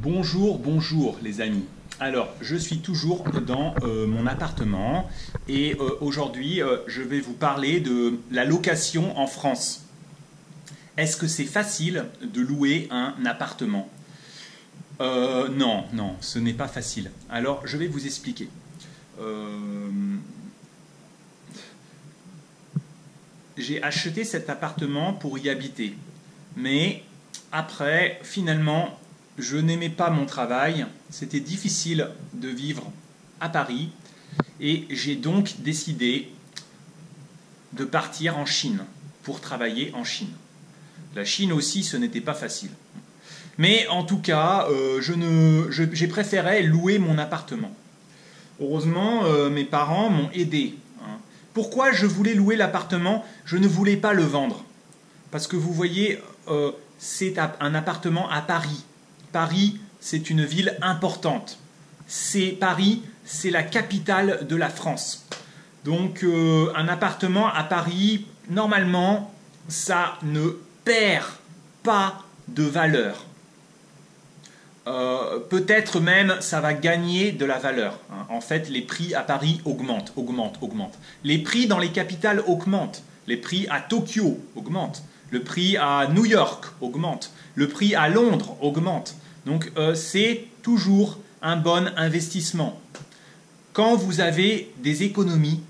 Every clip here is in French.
Bonjour, bonjour les amis. Alors, je suis toujours dans mon appartement et aujourd'hui, je vais vous parler de la location en France. Est-ce que c'est facile de louer un appartement? Non, non, ce n'est pas facile. Alors, je vais vous expliquer. Euh, j'ai acheté cet appartement pour y habiter. Mais après, finalement, je n'aimais pas mon travail. C'était difficile de vivre à Paris. Et j'ai donc décidé de partir en Chine pour travailler en Chine. La Chine aussi, ce n'était pas facile. Mais en tout cas, j'ai préféré louer mon appartement. Heureusement, mes parents m'ont aidé. Pourquoi je voulais louer l'appartement? Je ne voulais pas le vendre. Parce que vous voyez, c'est un appartement à Paris. Paris, c'est une ville importante. Paris, c'est la capitale de la France. Donc, un appartement à Paris, normalement, ça ne perd pas de valeur. Peut-être même ça va gagner de la valeur. En fait, les prix à Paris augmentent. Les prix dans les capitales augmentent. Les prix à Tokyo augmentent. Le prix à New York augmente. Le prix à Londres augmente. Donc c'est toujours un bon investissement. Quand vous avez des économies,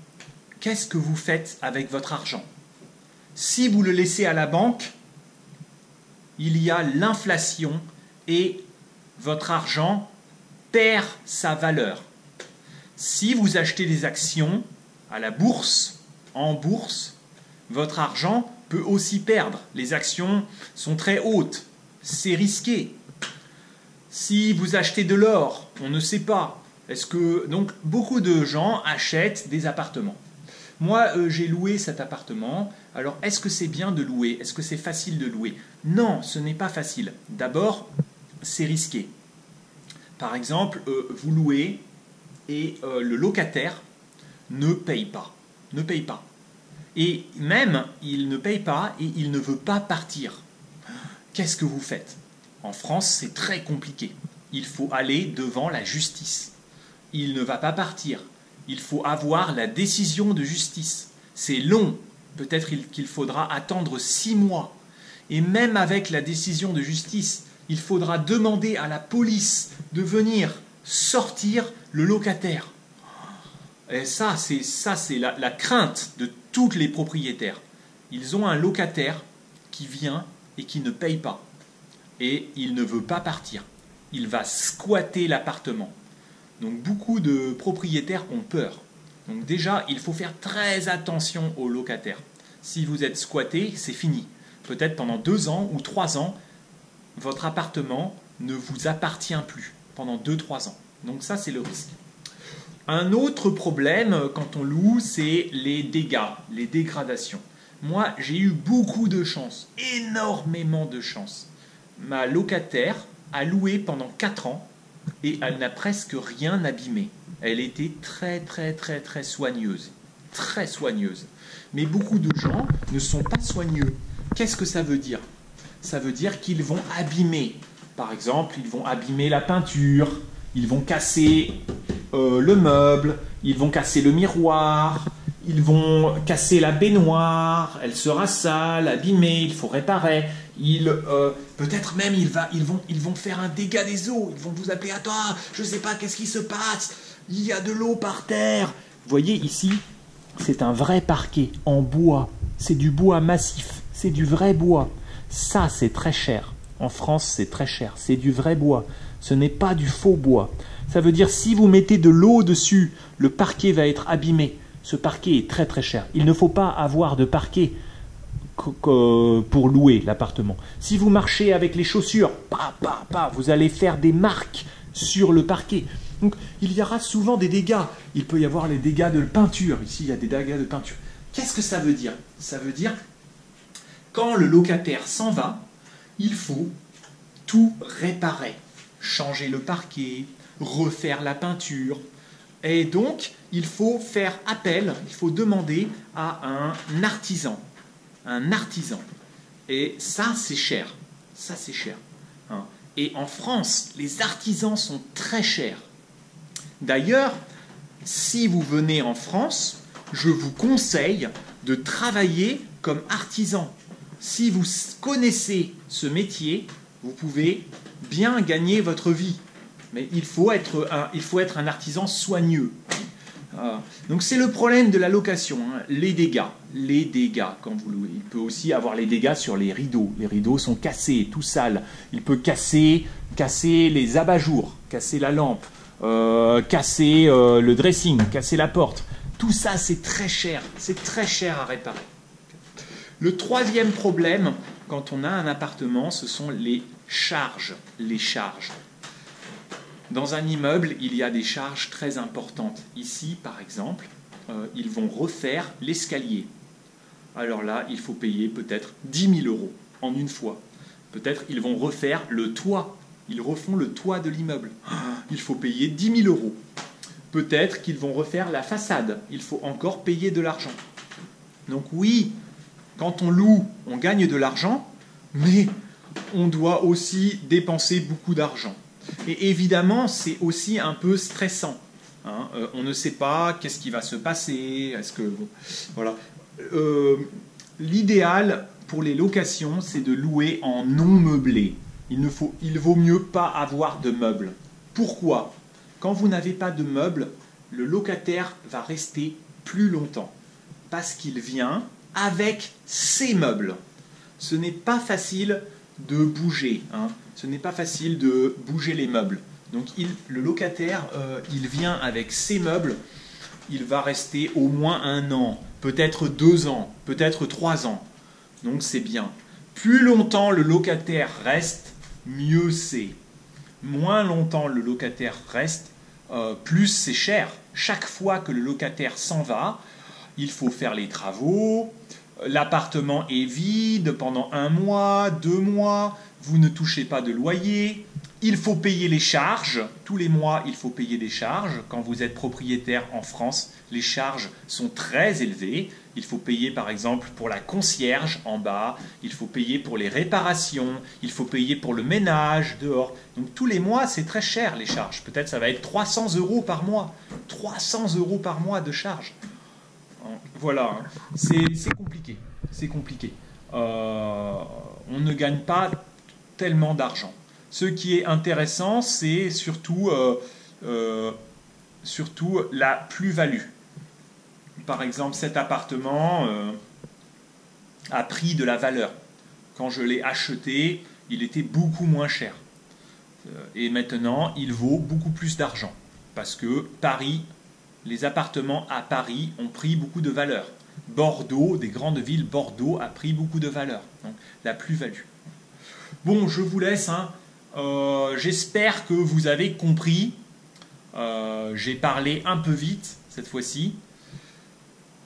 qu'est-ce que vous faites avec votre argent? Si vous le laissez à la banque, il y a l'inflation et votre argent perd sa valeur. Si vous achetez des actions à la bourse, en bourse, votre argent peut aussi perdre. Les actions sont très hautes, c'est risqué. Si vous achetez de l'or, on ne sait pas. Donc beaucoup de gens achètent des appartements. Moi, j'ai loué cet appartement. Alors, est-ce que c'est bien de louer? Est-ce que c'est facile de louer? Non, ce n'est pas facile. D'abord, c'est risqué. Par exemple, vous louez et le locataire ne paye pas. Ne paye pas. Et même, il ne paye pas et il ne veut pas partir. Qu'est-ce que vous faites? En France, c'est très compliqué. Il faut aller devant la justice. Il ne va pas partir. Il faut avoir la décision de justice. C'est long. Peut-être qu'il faudra attendre 6 mois. Et même avec la décision de justice, il faudra demander à la police de venir sortir le locataire. Et ça, c'est la crainte de tous les propriétaires. Ils ont un locataire qui vient et qui ne paye pas. Et il ne veut pas partir. Il va squatter l'appartement. Donc beaucoup de propriétaires ont peur. Donc déjà, il faut faire très attention aux locataires. Si vous êtes squatté, c'est fini. Peut-être pendant 2 ans ou 3 ans, votre appartement ne vous appartient plus. Pendant 2-3 ans. Donc ça, c'est le risque. Un autre problème quand on loue, c'est les dégâts, les dégradations. Moi, j'ai eu beaucoup de chance, énormément de chance. Ma locataire a loué pendant 4 ans et elle n'a presque rien abîmé. Elle était très soigneuse. Très soigneuse. Mais beaucoup de gens ne sont pas soigneux. Qu'est-ce que ça veut dire? Ça veut dire qu'ils vont abîmer. Par exemple, ils vont abîmer la peinture, ils vont casser le meuble, ils vont casser le miroir, ils vont casser la baignoire, elle sera sale, abîmée, il faut réparer. Peut-être même ils vont faire un dégât des eaux, ils vont vous appeler à toi, je ne sais pas qu'est-ce qui se passe, il y a de l'eau par terre. Vous voyez ici, c'est un vrai parquet en bois, c'est du bois massif, c'est du vrai bois. Ça, c'est très cher. En France, c'est très cher, c'est du vrai bois. Ce n'est pas du faux bois. Ça veut dire si vous mettez de l'eau dessus, le parquet va être abîmé. Ce parquet est très cher. Il ne faut pas avoir de parquet pour louer l'appartement. Si vous marchez avec les chaussures, vous allez faire des marques sur le parquet. Donc il y aura souvent des dégâts. Il peut y avoir les dégâts de peinture. Ici, il y a des dégâts de peinture. Qu'est-ce que ça veut dire? Ça veut dire quand le locataire s'en va, il faut tout réparer. Changer le parquet, refaire la peinture. Et donc, il faut faire appel, il faut demander à un artisan. Un artisan. Et ça, c'est cher. Ça, c'est cher. Et en France, les artisans sont très chers. D'ailleurs, si vous venez en France, je vous conseille de travailler comme artisan. Si vous connaissez ce métier, vous pouvez bien gagner votre vie. Mais il faut être un artisan soigneux. Donc c'est le problème de la location, hein. Les dégâts quand vous louez. Il peut aussi avoir les dégâts sur les rideaux. Les rideaux sont cassés, tout sales. Il peut casser les abat-jours, casser la lampe, casser le dressing, casser la porte. Tout ça, c'est très cher à réparer. Le troisième problème, quand on a un appartement, ce sont les charges. Dans un immeuble, il y a des charges très importantes. Ici, par exemple, ils vont refaire l'escalier. Alors là, il faut payer peut-être 10 000 € en une fois. Peut-être ils vont refaire le toit. Ils refont le toit de l'immeuble. Il faut payer 10 000 €. Peut-être qu'ils vont refaire la façade. Il faut encore payer de l'argent. Donc oui, quand on loue, on gagne de l'argent, mais on doit aussi dépenser beaucoup d'argent. Et évidemment, c'est aussi un peu stressant. Hein. On ne sait pas qu'est-ce qui va se passer. Voilà. L'idéal pour les locations, c'est de louer en non meublé. Il vaut mieux pas avoir de meubles. Pourquoi ? Quand vous n'avez pas de meubles, le locataire va rester plus longtemps. Parce qu'il vient avec ses meubles. Ce n'est pas facile de bouger. Hein. Ce n'est pas facile de bouger les meubles. Donc le locataire, il vient avec ses meubles. Il va rester au moins 1 an, peut-être 2 ans, peut-être 3 ans. Donc c'est bien. Plus longtemps le locataire reste, mieux c'est. Moins longtemps le locataire reste, plus c'est cher. Chaque fois que le locataire s'en va, il faut faire les travaux, l'appartement est vide pendant 1 mois, 2 mois, vous ne touchez pas de loyer, il faut payer les charges, tous les mois il faut payer des charges. Quand vous êtes propriétaire en France, les charges sont très élevées. Il faut payer par exemple pour la concierge en bas, il faut payer pour les réparations, il faut payer pour le ménage dehors. Donc tous les mois c'est très cher les charges. Peut-être ça va être 300 € par mois. 300 € par mois de charges. Voilà, c'est compliqué. C'est compliqué. On ne gagne pas tellement d'argent. Ce qui est intéressant, c'est surtout la plus-value. Par exemple, cet appartement a pris de la valeur. Quand je l'ai acheté, il était beaucoup moins cher. Et maintenant, il vaut beaucoup plus d'argent. Parce que Paris, les appartements à Paris ont pris beaucoup de valeur. Bordeaux, des grandes villes, Bordeaux a pris beaucoup de valeur. Donc, la plus-value. Bon, je vous laisse. Hein. J'espère que vous avez compris. J'ai parlé un peu vite cette fois-ci.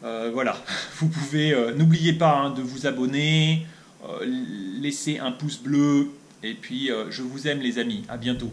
Voilà, vous pouvez, n'oubliez pas hein, de vous abonner, laisser un pouce bleu, et puis je vous aime les amis, à bientôt.